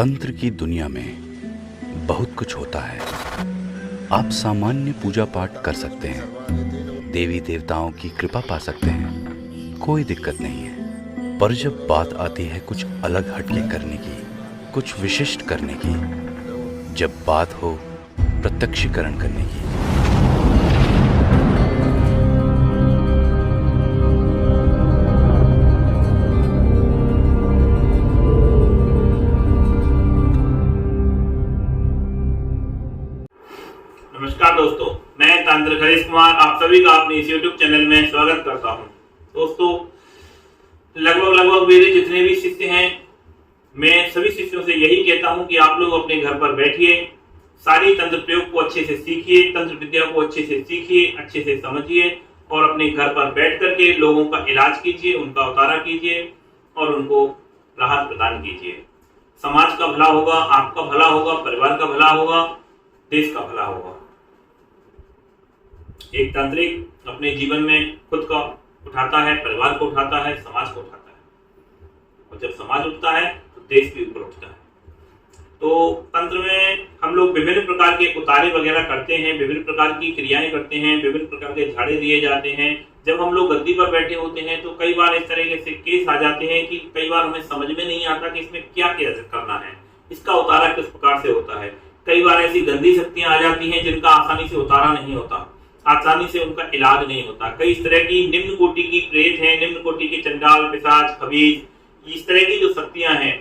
तंत्र की दुनिया में बहुत कुछ होता है। आप सामान्य पूजा पाठ कर सकते हैं, देवी देवताओं की कृपा पा सकते हैं, कोई दिक्कत नहीं है। पर जब बात आती है कुछ अलग हटके करने की, कुछ विशिष्ट करने की, जब बात हो प्रत्यक्षीकरण करने की, नमस्कार दोस्तों, मैं तांत्रिक हरीश कुमार आप सभी का अपने इस YouTube चैनल में स्वागत करता हूं। दोस्तों, लगभग मेरे जितने भी शिष्य हैं, मैं सभी शिष्यों से यही कहता हूं कि आप लोग अपने घर पर बैठिए, सारी तंत्र प्रयोग को अच्छे से सीखिए, तंत्र विद्या को अच्छे से सीखिए, अच्छे से समझिए और अपने घर पर बैठ करके लोगों का इलाज कीजिए, उनका उतारा कीजिए और उनको राहत प्रदान कीजिए। समाज का भला होगा, आपका भला होगा, परिवार का भला होगा, देश का भला होगा। एक तांत्रिक अपने जीवन में खुद का उठाता है, परिवार को उठाता है, समाज को उठाता है और जब समाज उठता है तो देश भी ऊपर उठता है। तो तंत्र में हम लोग विभिन्न प्रकार के उतारे वगैरह करते हैं, विभिन्न प्रकार की क्रियाएं करते हैं, विभिन्न प्रकार के झाड़े दिए जाते हैं। जब हम लोग गद्दी पर बैठे होते हैं तो कई बार इस तरह से केस आ जाते हैं कि कई बार हमें समझ में नहीं आता कि इसमें क्या क्या करना है, इसका उतारा किस प्रकार से होता है। कई बार ऐसी गंदी शक्तियां आ जाती हैं जिनका आसानी से उतारा नहीं होता, आसानी से उनका इलाज नहीं होता। कई इस तरह की निम्न कोटि की प्रेत हैं, निम्न कोटि के चंडाल, पिशाच, खबीज, इस तरह की जो शक्तियां हैं,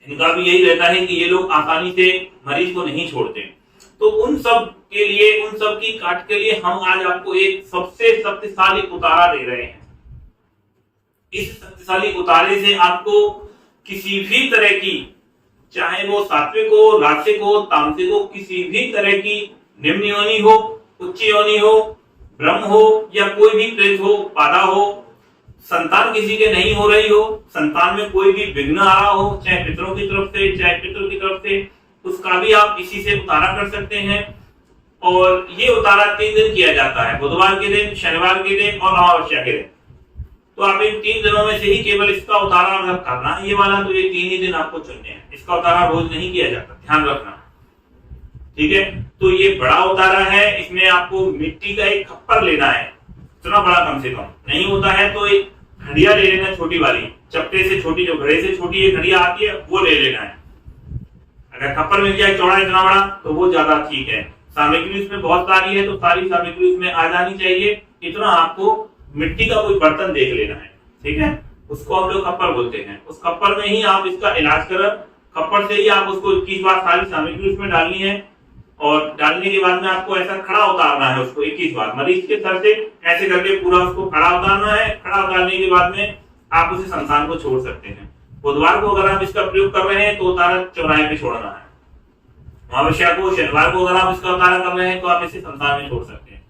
इनका भी यही रहता है कि ये लोग आसानी से मरीज को नहीं छोड़ते। तो उन सब के लिए, उन सब की काट के लिए हम आज आपको एक सबसे शक्तिशाली उतारा दे रहे हैं। इस शक्तिशाली उतारे से आपको किसी भी तरह की, चाहे वो सात्विक हो, राजसिक हो, तामसिक हो, किसी भी तरह की निम्न योनि हो, उच्च योनि हो, ब्रह्म हो या कोई भी प्रेत हो, बाधा हो, संतान किसी के नहीं हो रही हो, संतान में कोई भी विघ्न आ रहा हो, चाहे पितरों की तरफ से, चाहे पितरों की तरफ से, उसका भी आप इसी से उतारा कर सकते हैं। और ये उतारा 3 दिन किया जाता है, बुधवार के दिन, शनिवार के दिन और अमावस्या के दिन। तो आप इन 3 दिनों में से ही केवल इसका उतारा अगर करना है ये वाला, तो ये 3 ही दिन आपको चुनने हैं। इसका उतारा रोज नहीं किया जाता, ध्यान रखना, ठीक है। तो ये बड़ा उतारा है, इसमें आपको मिट्टी का एक खप्पर लेना है, इतना बड़ा कम से कम नहीं होता है तो एक घड़िया ले लेना, छोटी वाली, चपटे से छोटी, जो घड़े से छोटी एक घड़िया आती है वो ले लेना है। अगर खप्पर मिल जाए चौड़ा इतना बड़ा तो वो ज्यादा ठीक है। सामग्री इसमें बहुत सारी है तो सारी सामग्री इसमें आ जानी चाहिए। इतना आपको मिट्टी का कोई बर्तन देख लेना है, ठीक है, उसको हम लोग खप्पर बोलते हैं। उस खप्पर में ही आप इसका इलाज करें, खप्पर से ही आप उसको 21 बार सारी सामग्री उसमें डालनी है और डालने के बाद में आपको ऐसा खड़ा उतारना है उसको 21 बार, मरीज के सर से ऐसे करके पूरा उसको खड़ा उतारना है। खड़ा उतारने के बाद में आप उसे संतान को छोड़ सकते हैं। बुधवार को अगर आप इसका प्रयोग कर रहे हैं तो उतारा चौराहे पे छोड़ना है। अमावस्या को, शनिवार को अगर आप इसका उतारा कर रहे हैं तो आप इसे संतान में छोड़ सकते हैं।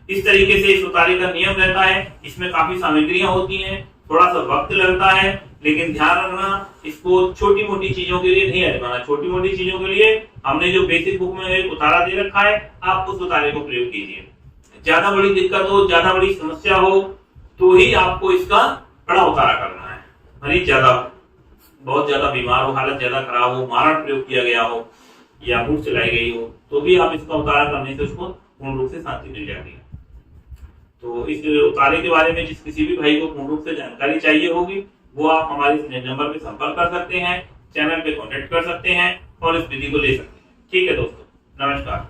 इस तरीके से इस उतारे का नियम रहता है। इसमें काफी सामग्रियां होती हैं, थोड़ा सा वक्त लगता है, लेकिन ध्यान रखना इसको छोटी मोटी चीजों के लिए नहीं आजमाना। छोटी मोटी चीजों के लिए हमने जो बेसिक बुक में एक उतारा दे रखा है, आप उस उतारे को प्रयोग कीजिए। ज्यादा बड़ी दिक्कत हो, ज्यादा बड़ी समस्या हो तो ही आपको इसका बड़ा उतारा करना है। मरीज बहुत ज्यादा बीमार हो, हालत ज्यादा खराब हो, मारण प्रयोग किया गया हो या मूर्छ चलाई गई हो तो भी आप इसका उतारा करने से उसको पूर्ण रूप से शांति मिल जाती है। तो इस उतारे के बारे में जिस किसी भी भाई को पूर्ण रूप से जानकारी चाहिए होगी वो आप हमारे नंबर पे संपर्क कर सकते हैं, चैनल पे कांटेक्ट कर सकते हैं और इस विधि को ले सकते हैं। ठीक है दोस्तों, नमस्कार।